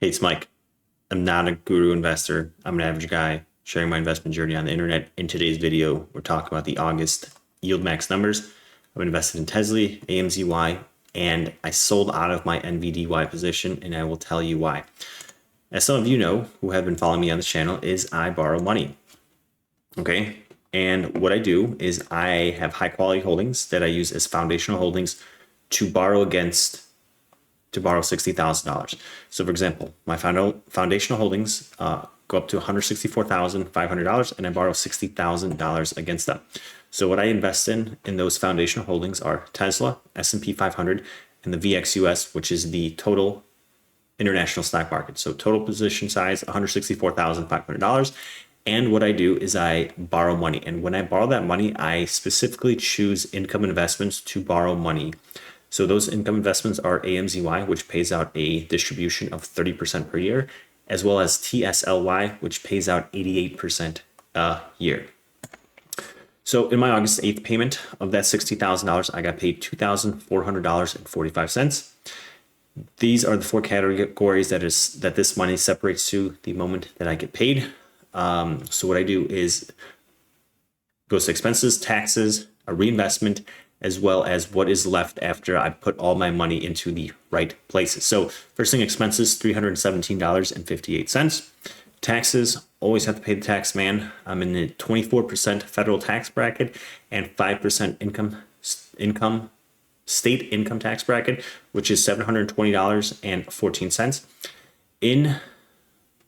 Hey, it's Mike. I'm not a guru investor. I'm an average guy sharing my investment journey on the internet. In today's video, we're talking about the August yield max numbers. I'm invested in TSLY, AMZY, and I sold out of my NVDY position, and I will tell you why. As some of you know who have been following me on this channel, is I borrow money. Okay, and what I do is I have high quality holdings that I use as foundational holdings to borrow $60,000. So for example, my foundational holdings go up to $164,500 and I borrow $60,000 against them. So what I invest in those foundational holdings are Tesla, S&P 500, and the VXUS, which is the total international stock market. So total position size, $164,500. And what I do is I borrow money. And when I borrow that money, I specifically choose income investments to borrow money. So those income investments are AMZY, which pays out a distribution of 30% per year, as well as TSLY, which pays out 88% a year. So in my August 8th payment of that $60,000, I got paid $2,400.45. These are the four categories that this money separates to the moment that I get paid. So what I do is goes to expenses, taxes, a reinvestment, as well as what is left after I put all my money into the right places. So first thing, expenses, $317.58. Taxes, always have to pay the tax man. I'm in the 24% federal tax bracket and 5% state income tax bracket, which is $720.14. In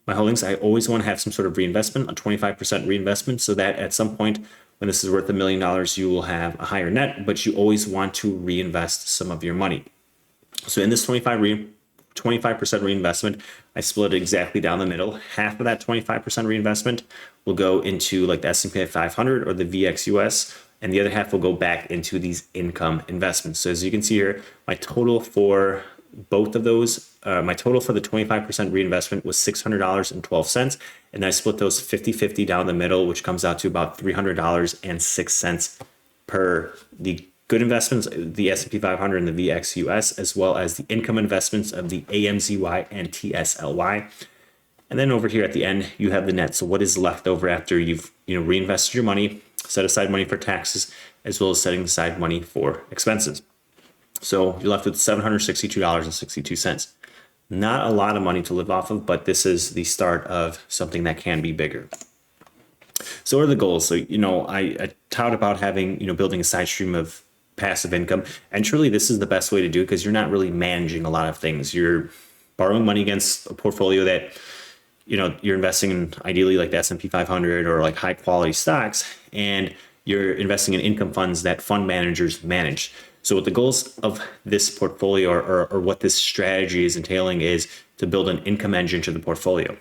my holdings, I always want to have some sort of reinvestment, a 25% reinvestment, so that at some point when this is worth $1 million, you will have a higher net, but you always want to reinvest some of your money. So in this 25% reinvestment, I split it exactly down the middle. Half of that 25% reinvestment will go into like the S&P 500 or the VXUS, and the other half will go back into these income investments. So as you can see here, my total for both of those, my total for the 25% reinvestment was $600.12. And I split those 50-50 down the middle, which comes out to about $300.06 per the good investments, the S&P 500 and the VXUS, as well as the income investments of the AMZY and TSLY. And then over here at the end, you have the net. So what is left over after you've reinvested your money, set aside money for taxes, as well as setting aside money for expenses. So you're left with $762.62. Not a lot of money to live off of, but this is the start of something that can be bigger. So what are the goals? So, I tout about having, building a side stream of passive income. And truly, this is the best way to do it because you're not really managing a lot of things. You're borrowing money against a portfolio that, you're investing in ideally like the S&P 500 or like high quality stocks, and you're investing in income funds that fund managers manage. So what the goals of this portfolio or what this strategy is entailing is to build an income engine to the portfolio.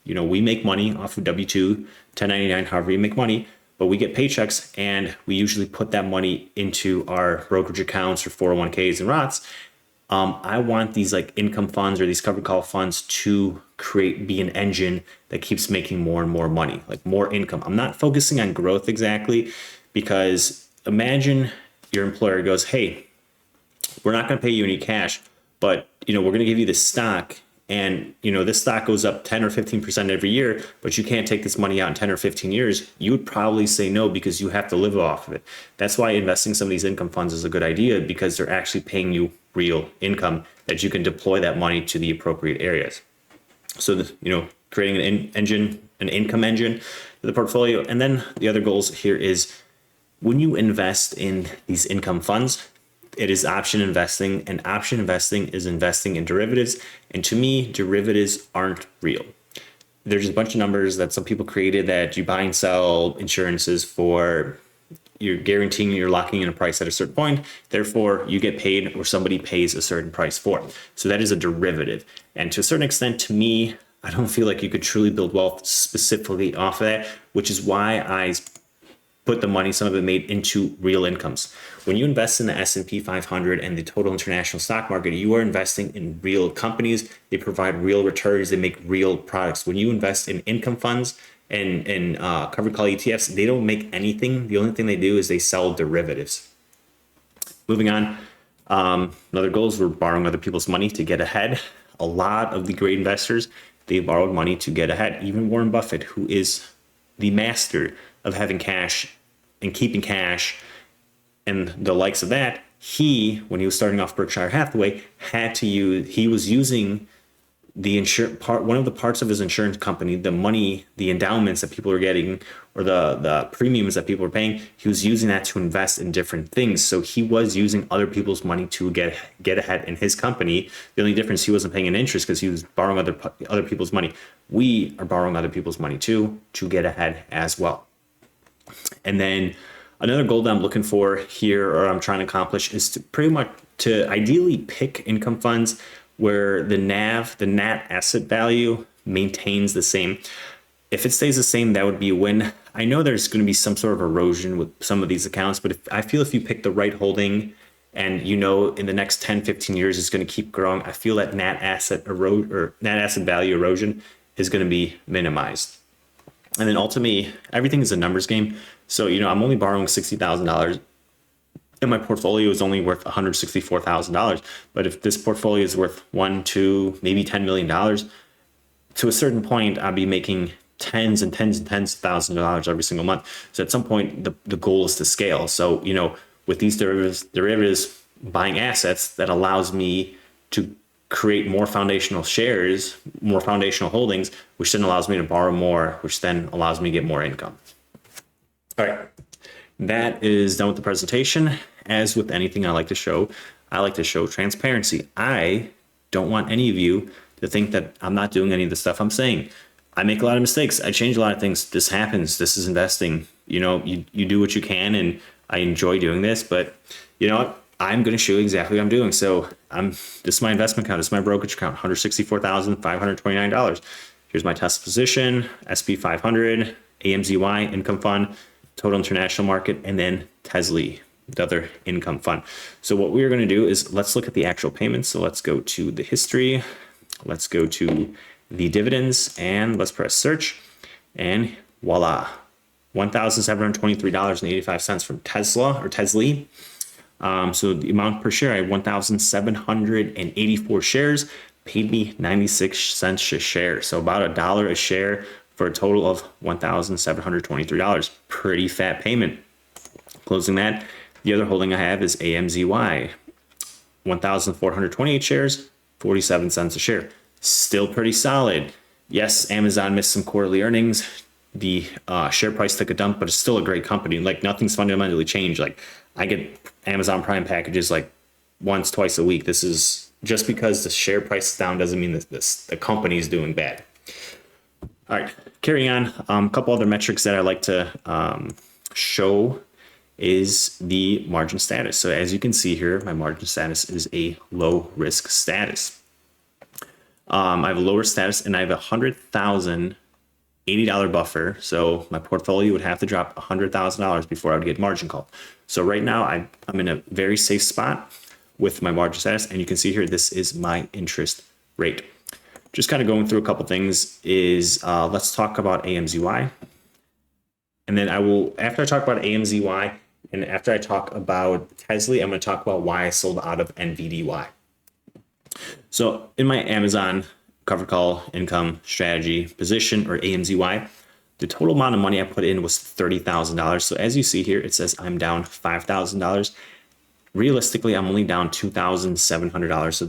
We make money off of W-2, 1099, however you make money, but we get paychecks and we usually put that money into our brokerage accounts or 401ks and Roths. I want these like income funds or these covered call funds to be an engine that keeps making more and more money, like more income. I'm not focusing on growth exactly, because imagine your employer goes, hey, we're not going to pay you any cash, but we're going to give you this stock, and this stock goes up 10 or 15% every year, but you can't take this money out in 10 or 15 years. You would probably say no, because you have to live off of it. That's why investing some of these income funds is a good idea, because they're actually paying you real income that you can deploy that money to the appropriate areas. So creating an income engine to the portfolio. And then the other goals here is, when you invest in these income funds, it is option investing, and option investing is investing in derivatives. And to me, derivatives aren't real. There's a bunch of numbers that some people created that you buy and sell insurances for. You're guaranteeing, you're locking in a price at a certain point. Therefore, you get paid or somebody pays a certain price for it. So that is a derivative. And to a certain extent, to me, I don't feel like you could truly build wealth specifically off of that, which is why I put the money, some of it made, into real incomes. When you invest in the S&P 500 and the total international stock market, you are investing in real companies. They provide real returns. They make real products. When you invest in income funds and covered call ETFs, they don't make anything. The only thing they do is they sell derivatives. Moving on, another goal is we're borrowing other people's money to get ahead. A lot of the great investors, they borrowed money to get ahead. Even Warren Buffett, who is the master of having cash and keeping cash and the likes of that, when he was starting off Berkshire Hathaway, he was using the one of the parts of his insurance company, the money, the endowments that people are getting, or the premiums that people are paying, he was using that to invest in different things. So he was using other people's money to get ahead in his company. The only difference, he wasn't paying an interest because he was borrowing other people's money. We are borrowing other people's money too to get ahead as well. And then another goal that I'm looking for here, or I'm trying to accomplish, is to ideally pick income funds where the NAV, the net asset value, maintains the same. If it stays the same, that would be a win. I know there's going to be some sort of erosion with some of these accounts, but I feel if you pick the right holding and in the next 10, 15 years it's going to keep growing, I feel that net asset value erosion is going to be minimized. And then ultimately, everything is a numbers game. So, I'm only borrowing $60,000 and my portfolio is only worth $164,000. But if this portfolio is worth $1, $2, maybe $10 million, to a certain point, I'll be making tens and tens and tens of thousands of dollars every single month. So at some point, the goal is to scale. So, with these derivatives buying assets, that allows me to create more foundational shares, more foundational holdings, which then allows me to borrow more, which then allows me to get more income. All right, that is done with the presentation. As with anything I like to show transparency. I don't want any of you to think that I'm not doing any of the stuff I'm saying. I make a lot of mistakes. I change a lot of things. This happens. This is investing. You do what you can, and I enjoy doing this, but you know what? I'm going to show you exactly what I'm doing. So this is my investment account. This is my brokerage account, $164,529. Here's my Tesla position, SP 500, AMZY income fund, total international market, and then TSLY, the other income fund. So what we're going to do is let's look at the actual payments. So let's go to the history. Let's go to the dividends and let's press search, and voila, $1,723.85 from TSLY. So the amount per share, I had 1,784 shares, paid me 96 cents a share. So about $1 a share for a total of $1,723. Pretty fat payment. Closing that, the other holding I have is AMZY, 1,428 shares, 47 cents a share. Still pretty solid. Yes, Amazon missed some quarterly earnings. The share price took a dump, but it's still a great company. Like, nothing's fundamentally changed. Like, I get Amazon Prime packages like once, twice a week. This is just because the share price is down doesn't mean that the company is doing bad. All right, carrying on. A couple other metrics that I like to show is the margin status. So as you can see here, my margin status is a low risk status. I have a lower status and I have $100,000 $80 buffer. So my portfolio would have to drop $100,000 before I would get margin called. So right now I'm in a very safe spot with my margin status. And you can see here, this is my interest rate. Just kind of going through a couple things is let's talk about AMZY. And then after I talk about AMZY and after I talk about TSLY, I'm going to talk about why I sold out of NVDY. So in my Amazon covered call income strategy position, or AMZY, the total amount of money I put in was $30,000. So as you see here, it says I'm down $5,000. Realistically, I'm only down $2,700. So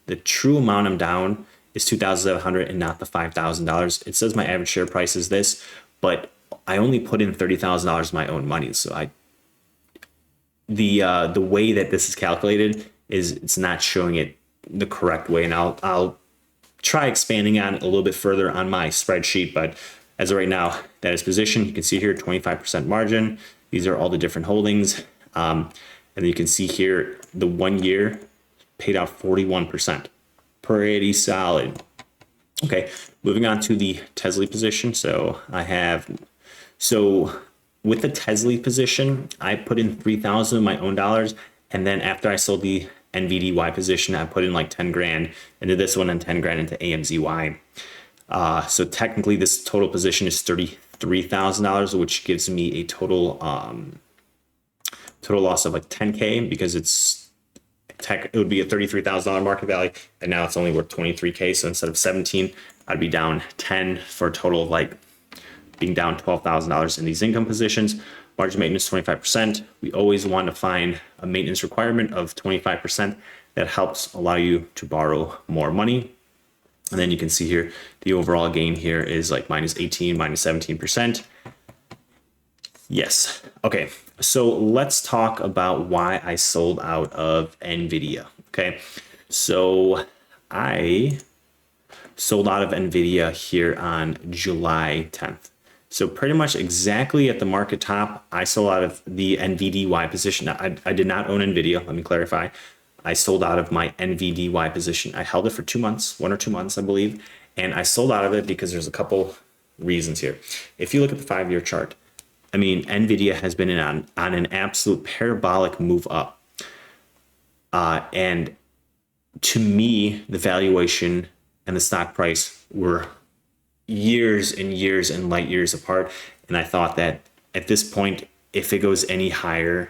the true amount I'm down is $2,700 and not the $5,000. It says my average share price is this, but I only put in $30,000 of my own money. So the way that this is calculated is it's not showing it the correct way, and I'll try expanding on it a little bit further on my spreadsheet. But as of right now, that is position. You can see here 25% margin. These are all the different holdings, and then you can see here the 1 year paid out 41%. Pretty solid. Okay, moving on to the TSLY position. So with the TSLY position, I put in $3,000 of my own dollars, and then after I sold the NVDY position, I put in like 10 grand into this one and 10 grand into AMZY. So technically this total position is $33,000, which gives me a total loss of like 10K, because it's tech, it would be a $33,000 market value, and now it's only worth 23K. So instead of 17, I'd be down 10 for a total of like being down $12,000 in these income positions. Margin maintenance 25%. We always want to find a maintenance requirement of 25%. That helps allow you to borrow more money. And then you can see here, the overall gain here is like minus 18, minus 17%. Yes. Okay. So let's talk about why I sold out of NVIDIA. Okay. So I sold out of NVIDIA here on July 10th. So pretty much exactly at the market top, I sold out of the NVDY position. I did not own NVIDIA. Let me clarify. I sold out of my NVDY position. I held it for 2 months, 1 or 2 months, I believe. And I sold out of it because there's a couple reasons here. If you look at the 5-year chart, I mean, NVIDIA has been on an absolute parabolic move up. And to me, the valuation and the stock price were years and years and light years apart. And I thought that at this point, if it goes any higher,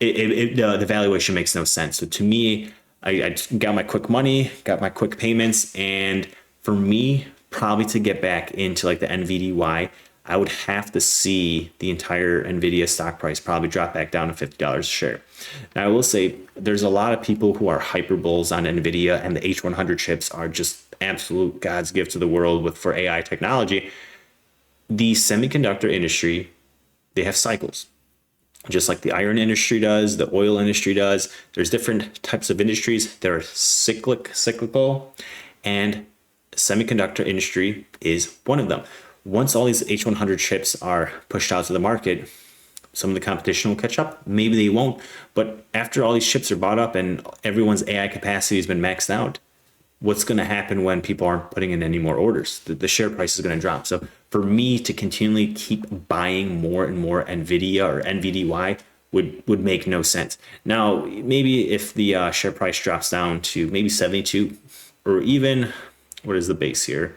the valuation makes no sense. So to me, I got my quick money, got my quick payments. And for me, probably to get back into like the NVDY, I would have to see the entire NVIDIA stock price probably drop back down to $50 a share. Now, I will say there's a lot of people who are hyper bulls on NVIDIA, and the H100 chips are just absolute God's gift to the world for AI technology. The semiconductor industry, they have cycles. Just like the iron industry does, the oil industry does. There's different types of industries that are cyclical, and semiconductor industry is one of them. Once all these H100 chips are pushed out to the market, some of the competition will catch up. Maybe they won't. But after all these chips are bought up and everyone's AI capacity has been maxed out, what's going to happen when people aren't putting in any more orders? The share price is going to drop. So for me to continually keep buying more and more NVIDIA or NVDY would make no sense. Now, maybe if the share price drops down to maybe 72 or even, what is the base here?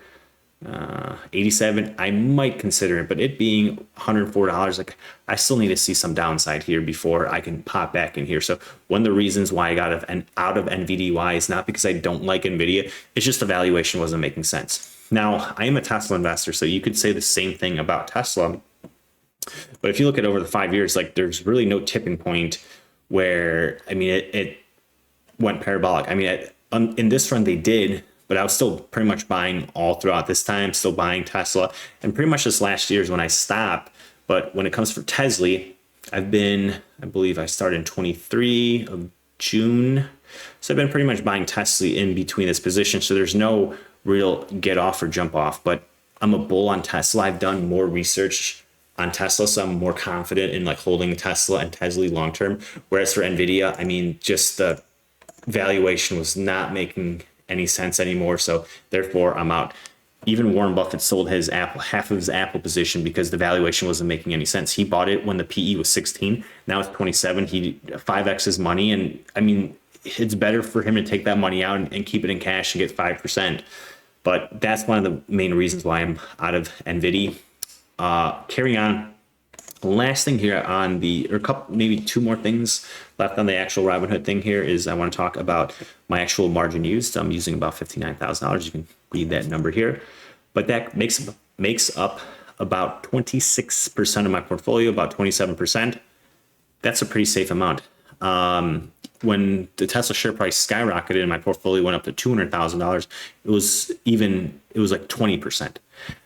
87, I might consider it, but it being $104, like I still need to see some downside here before I can pop back in here. So one of the reasons why I got out of NVDY is not because I don't like NVIDIA, it's just the valuation wasn't making sense. Now, I am a Tesla investor, so you could say the same thing about Tesla. But if you look at over the 5 years, like there's really no tipping point where, I mean, it went parabolic. I mean, in this run they did, but I was still pretty much buying all throughout this time, still buying Tesla. And pretty much this last year is when I stopped. But when it comes for TSLY, I believe I started in 23 of June. So I've been pretty much buying TSLY in between this position. So there's no real get off or jump off, but I'm a bull on Tesla. I've done more research on Tesla, so I'm more confident in like holding Tesla and TSLY long-term. Whereas for NVIDIA, I mean, just the valuation was not making any sense anymore. So therefore I'm out. Even Warren Buffett sold his half of his Apple position because the valuation wasn't making any sense. He bought it when the PE was 16. Now it's 27. He 5x his money. And I mean, it's better for him to take that money out and keep it in cash and get 5%. But that's one of the main reasons why I'm out of NVIDIA. Carrying on. Last thing here on maybe 2 more things left on the actual Robinhood thing here is I want to talk about my actual margin used. I'm using about $59,000. You can read that number here, but that makes up about 26% of my portfolio, about 27%. That's a pretty safe amount. When the Tesla share price skyrocketed and my portfolio went up to $200,000, it was like 20%.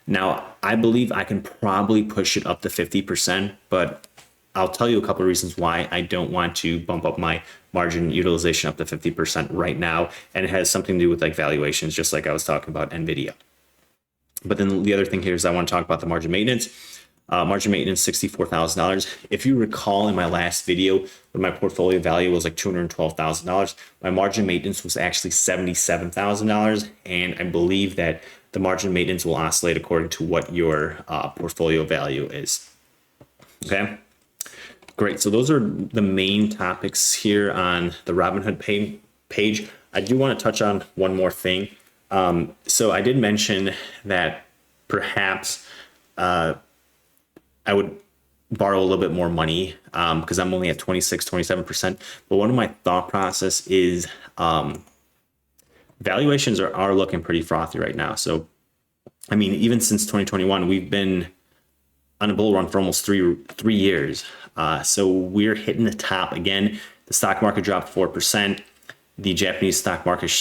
Now, I believe I can probably push it up to 50%, but I'll tell you a couple of reasons why I don't want to bump up my margin utilization up to 50% right now. And it has something to do with like valuations, just like I was talking about NVIDIA. But then the other thing here is I want to talk about the margin maintenance. Margin maintenance, $64,000. If you recall in my last video, when my portfolio value was like $212,000, my margin maintenance was actually $77,000. And I believe that the margin maintenance will oscillate according to what your portfolio value is. Okay, great. So those are the main topics here on the Robinhood page. I do want to touch on one more thing. So I did mention that perhaps I would borrow a little bit more money because I'm only at 26, 27%. But one of my thought process is valuations are looking pretty frothy right now. So, I mean, even since 2021, we've been on a bull run for almost three years. So we're hitting the top again. The stock market dropped 4%. The Japanese stock market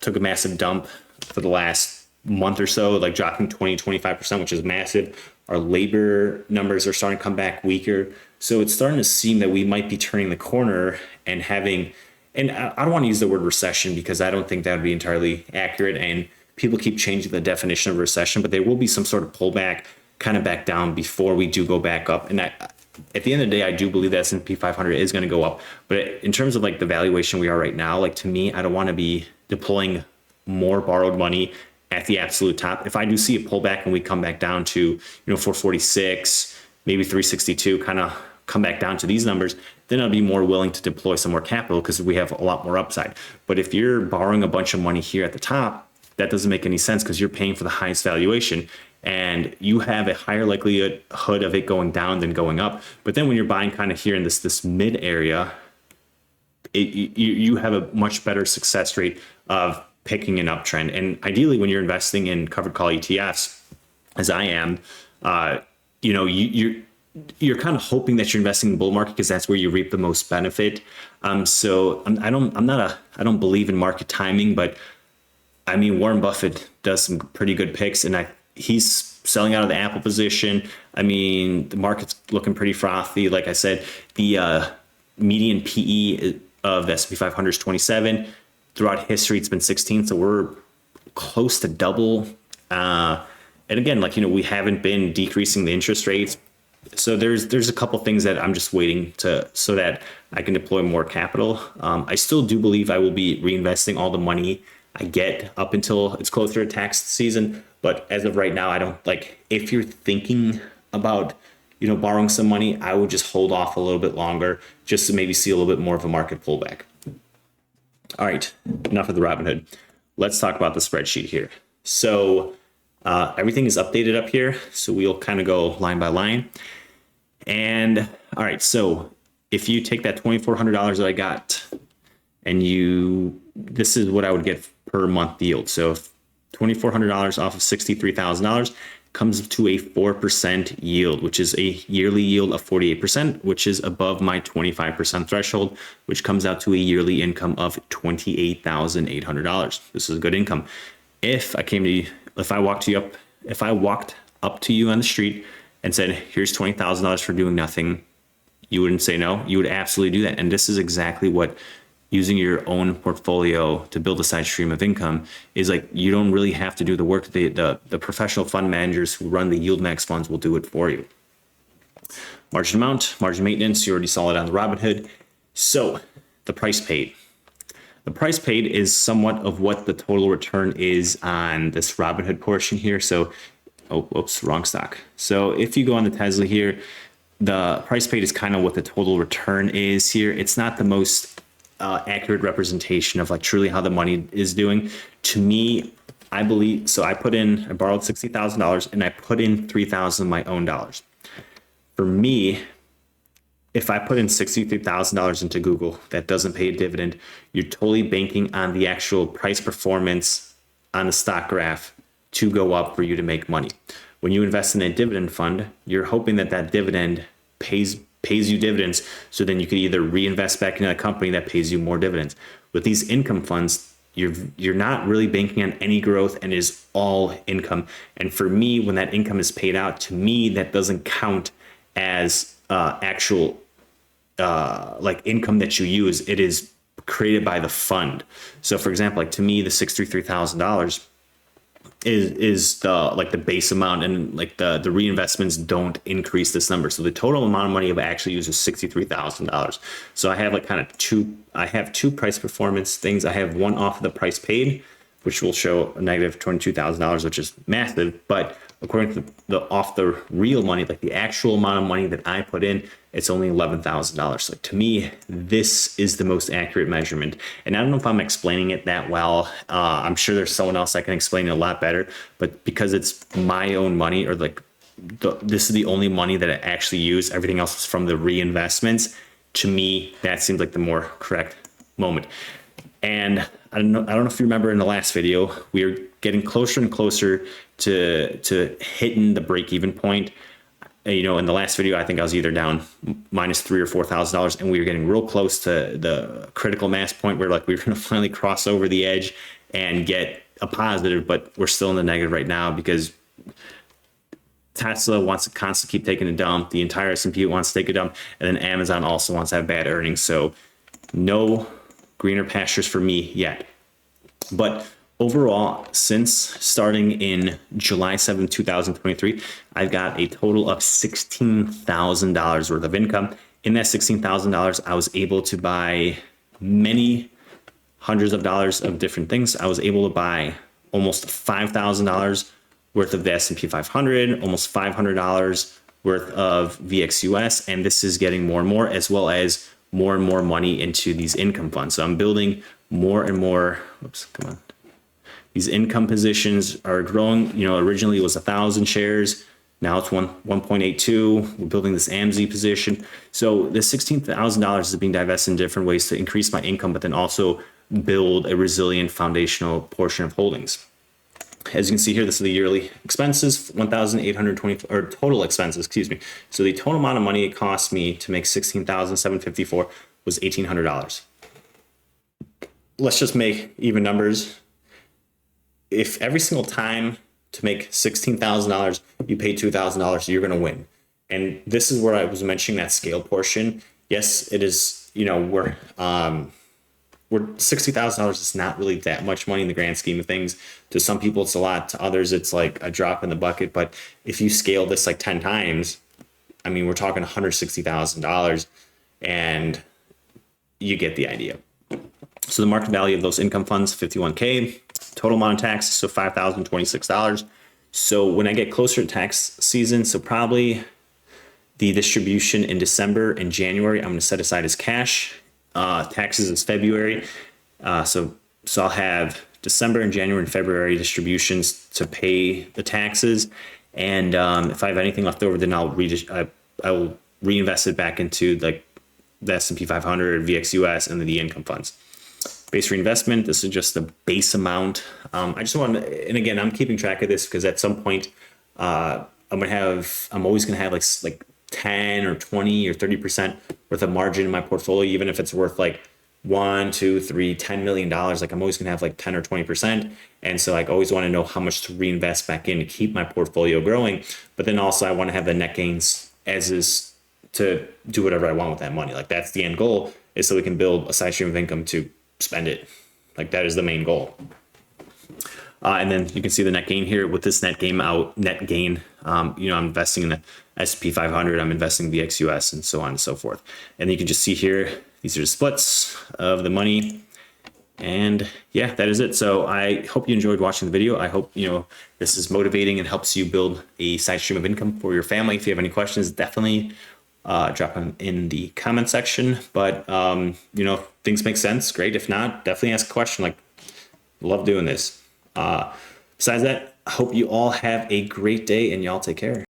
took a massive dump for the last month or so, like dropping 20-25%, which is massive. Our labor numbers are starting to come back weaker. So it's starting to seem that we might be turning the corner and having, and I don't want to use the word recession because I don't think that would be entirely accurate. And people keep changing the definition of recession, but there will be some sort of pullback kind of back down before we do go back up. And at the end of the day, I do believe that S&P 500 is going to go up. But in terms of like the valuation we are right now, like to me, I don't want to be deploying more borrowed money at the absolute top. If I do see a pullback and we come back down to, 446, maybe 362, kind of come back down to these numbers, then I'll be more willing to deploy some more capital because we have a lot more upside. But if you're borrowing a bunch of money here at the top, that doesn't make any sense because you're paying for the highest valuation and you have a higher likelihood of it going down than going up. But then when you're buying kind of here in this mid area, you have a much better success rate of picking an uptrend. And ideally, when you're investing in covered call ETFs, as I am, you're kind of hoping that you're investing in the bull market because that's where you reap the most benefit. So I don't believe in market timing, but I mean, Warren Buffett does some pretty good picks, and he's selling out of the Apple position. I mean, the market's looking pretty frothy. Like I said, the median PE of the S&P 500 is 27. Throughout history, it's been 16, so we're close to double. And again, we haven't been decreasing the interest rates. So there's a couple things that I'm just waiting so that I can deploy more capital. I still do believe I will be reinvesting all the money I get up until it's closer to tax season. But as of right now, I don't if you're thinking about, borrowing some money, I would just hold off a little bit longer just to maybe see a little bit more of a market pullback. All right, enough of the Robinhood. Let's talk about the spreadsheet here. So everything is updated up here. So we'll kind of go line by line. And all right, so if you take that $2,400 that I got and this is what I would get per month yield. So if $2,400 off of $63,000 comes to a 4% yield, which is a yearly yield of 48%, which is above my 25% threshold, which comes out to a yearly income of $28,800. This is a good income. If I walked up to you on the street and said, here's $20,000 for doing nothing, you wouldn't say no. You would absolutely do that. And this is exactly what using your own portfolio to build a side stream of income is like. You don't really have to do the work. The professional fund managers who run the yield max funds will do it for you. Margin amount, margin maintenance, you already saw it on the Robinhood. So the price paid. The price paid is somewhat of what the total return is on this Robinhood portion here. So, wrong stock. So if you go on the TSLY here, the price paid is kind of what the total return is here. It's not the most accurate representation of truly how the money is doing. To me, I believe, so I borrowed $60,000 and I put in $3,000 of my own dollars. For me, if I put in $63,000 into Google, that doesn't pay a dividend. You're totally banking on the actual price performance on the stock graph to go up for you to make money. When you invest in a dividend fund, you're hoping that dividend pays you dividends, so then you could either reinvest back into a company that pays you more dividends. With these income funds, you're not really banking on any growth and it is all income. And for me, when that income is paid out, to me, that doesn't count as actual income that you use. It is created by the fund. So for example, to me, the $63,000 is the base amount, and the reinvestments don't increase this number. So the total amount of money I've actually used is $63,000. So I have two price performance things. I have one off of the price paid, which will show a negative $22,000, which is massive. But according to the real money, the actual amount of money that I put in, it's only $11,000. So to me, this is the most accurate measurement. And I don't know if I'm explaining it that well. I'm sure there's someone else that can explain it a lot better. But because it's my own money, or this is the only money that I actually use. Everything else is from the reinvestments. To me, that seems like the more correct moment. And I don't know if you remember in the last video, we were getting closer and closer to hitting the break-even point. You know, in the last video, I think I was either down minus $3,000 or $4,000, and we were getting real close to the critical mass point where like we were going to finally cross over the edge and get a positive, but we're still in the negative right now because Tesla wants to constantly keep taking a dump. The entire S&P wants to take a dump, and then Amazon also wants to have bad earnings. So no greener pastures for me yet. But overall, since starting in July 7, 2023, I've got a total of $16,000 worth of income. In that $16,000, I was able to buy many hundreds of dollars of different things. I was able to buy almost $5,000 worth of the S&P 500, almost $500 worth of VXUS, and this is getting more and more, as well as more and more money into these income funds. So I'm building more and more, oops, come on. These income positions are growing. You know, originally it was 1,000 shares. Now it's 1.82. We're building this AMZY position. So the $16,000 is being divested in different ways to increase my income, but then also build a resilient foundational portion of holdings. As you can see here, this is the yearly expenses, 1,820, or total expenses, excuse me. So the total amount of money it cost me to make 16,754 was $1,800. Let's just make even numbers. If every single time to make $16,000, you pay $2,000, you're going to win. And this is where I was mentioning that scale portion. Yes, it is, you know, we're $60,000 is not really that much money in the grand scheme of things. To some people, it's a lot. To others, it's like a drop in the bucket. But if you scale this like 10 times, I mean, we're talking $160,000, and you get the idea. So the market value of those income funds, 51K. Total amount of taxes, so $5,026. So when I get closer to tax season, so probably the distribution in December and January, I'm going to set aside as cash. Taxes is February. So I'll have December and January and February distributions to pay the taxes. And if I have anything left over, then I will reinvest it back into like the S&P 500, VXUS, and then the income funds. Base reinvestment, this is just the base amount. I just want to, and again, I'm keeping track of this because at some point, I'm always going to have like 10 or 20 or 30% worth of margin in my portfolio, even if it's worth like $1, $2, $3, $10 million. Like I'm always going to have like 10 or 20%. And so I always want to know how much to reinvest back in to keep my portfolio growing. But then also I want to have the net gains as is to do whatever I want with that money. Like that's the end goal, is so we can build a side stream of income to spend it. Like that is the main goal. And then you can see the net gain here with this net gain. You know, I'm investing in the S&P 500, I'm investing in the VXUS, and so on and so forth. And you can just see here, these are the splits of the money. And yeah, that is it. So I hope you enjoyed watching the video. I hope, you know, this is motivating and helps you build a side stream of income for your family. If you have any questions, definitely drop them in the comment section. But, you know, if things make sense, great. If not, definitely ask a question. Like, love doing this. Besides that, I hope you all have a great day and y'all take care.